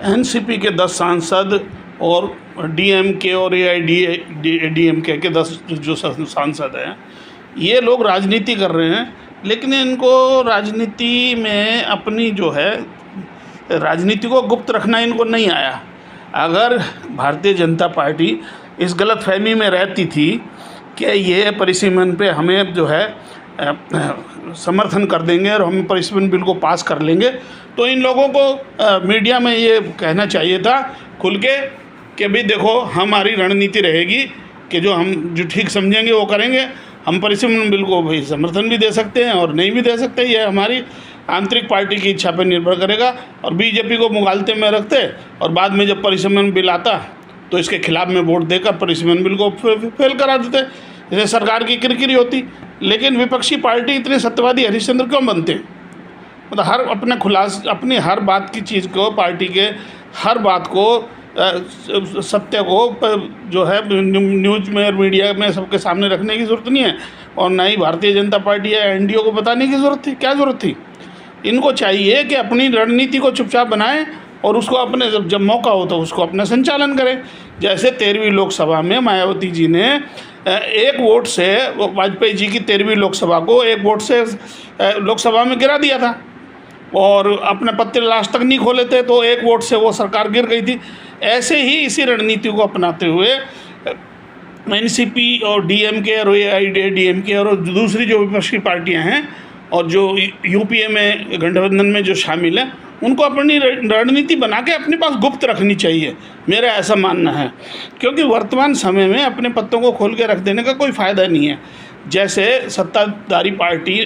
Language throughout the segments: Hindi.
एनसीपी के 10 सांसद और डीएमके और एआईडीएमके के 10 जो सांसद हैं, ये लोग राजनीति कर रहे हैं, लेकिन इनको राजनीति में अपनी जो है राजनीति को गुप्त रखना इनको नहीं आया। अगर भारतीय जनता पार्टी इस गलतफहमी में रहती थी कि ये परिसीमन पे हमें जो है समर्थन कर देंगे और हम परिसीमन बिल को पास कर लेंगे, तो इन लोगों को मीडिया में ये कहना चाहिए था खुल के कि भाई देखो, हमारी रणनीति रहेगी कि जो ठीक समझेंगे वो करेंगे। हम परिसीमन बिल को भाई समर्थन भी दे सकते हैं और नहीं भी दे सकते, ये हमारी आंतरिक पार्टी की इच्छा पर निर्भर करेगा। और बीजेपी को मुगालते में रखते और बाद में जब परिसीमन बिल आता तो इसके खिलाफ में वोट देकर परिसीमन बिल को फेल करा देते, जैसे सरकार की किरकिरी होती। लेकिन विपक्षी पार्टी इतने सत्यवादी हरिश्चंद्र क्यों बनते? मतलब अपनी हर बात की चीज़ को, पार्टी के हर बात को, सत्य को जो है न्यूज़ में और मीडिया में सबके सामने रखने की ज़रूरत नहीं है, और ना ही भारतीय जनता पार्टी या एनडीए को बताने की ज़रूरत थी। क्या ज़रूरत थी? इनको चाहिए कि अपनी रणनीति को चुपचाप बनाएं और उसको अपने जब मौका हो तो उसको अपना संचालन करें। जैसे 13वीं लोकसभा में मायावती जी ने एक वोट से वाजपेयी जी की 13वीं लोकसभा को एक वोट से लोकसभा में गिरा दिया था, और अपने पत्ते लास्ट तक नहीं खोले थे, तो एक वोट से वो सरकार गिर गई थी। ऐसे ही इसी रणनीति को अपनाते हुए एनसीपी और डीएमके और एआईडीएमके और दूसरी जो विपक्षी पार्टियां हैं और जो यूपीए में गठबंधन में जो शामिल हैं, उनको अपनी रणनीति बना के अपने पास गुप्त रखनी चाहिए, मेरा ऐसा मानना है। क्योंकि वर्तमान समय में अपने पत्तों को खोल के रख देने का कोई फ़ायदा नहीं है। जैसे सत्ताधारी पार्टी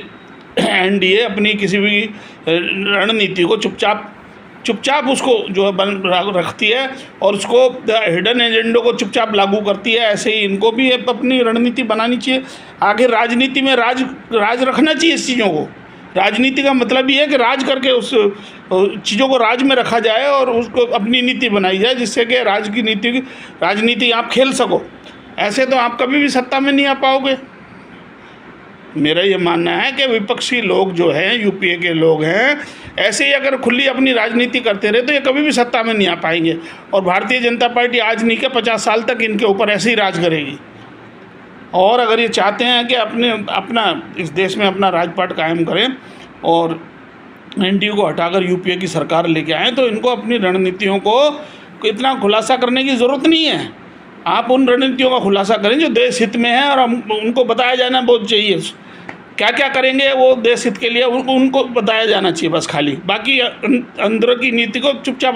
एनडीए अपनी किसी भी रणनीति को चुपचाप उसको जो है बन रखती है और उसको हिडन एजेंडों को चुपचाप लागू करती है, ऐसे ही इनको भी अपनी रणनीति बनानी चाहिए। आगे राजनीति में राज रखना चाहिए इस चीज़ों को। राजनीति का मतलब ये है कि राज करके उस चीज़ों को राज में रखा जाए और उसको अपनी नीति बनाई जाए, जिससे कि राजनीति आप खेल सको। ऐसे तो आप कभी भी सत्ता में नहीं आ पाओगे। मेरा ये मानना है कि विपक्षी लोग जो हैं, यूपीए के लोग हैं, ऐसे ही अगर खुली अपनी राजनीति करते रहे तो ये कभी भी सत्ता में नहीं आ पाएंगे। और भारतीय जनता पार्टी आज नहीं के 50 साल तक इनके ऊपर ऐसे ही राज करेगी। और अगर ये चाहते हैं कि अपना इस देश में अपना राजपाट कायम करें और एनडीए को हटाकर यूपीए की सरकार लेके आएँ, तो इनको अपनी रणनीतियों को इतना खुलासा करने की ज़रूरत नहीं है। आप उन रणनीतियों का खुलासा करें जो देश हित में है, और उनको बताया जाना बहुत चाहिए। क्या क्या करेंगे वो देश हित के लिए, उनको बताया जाना चाहिए बस खाली। बाकी अंदर की नीति को चुपचाप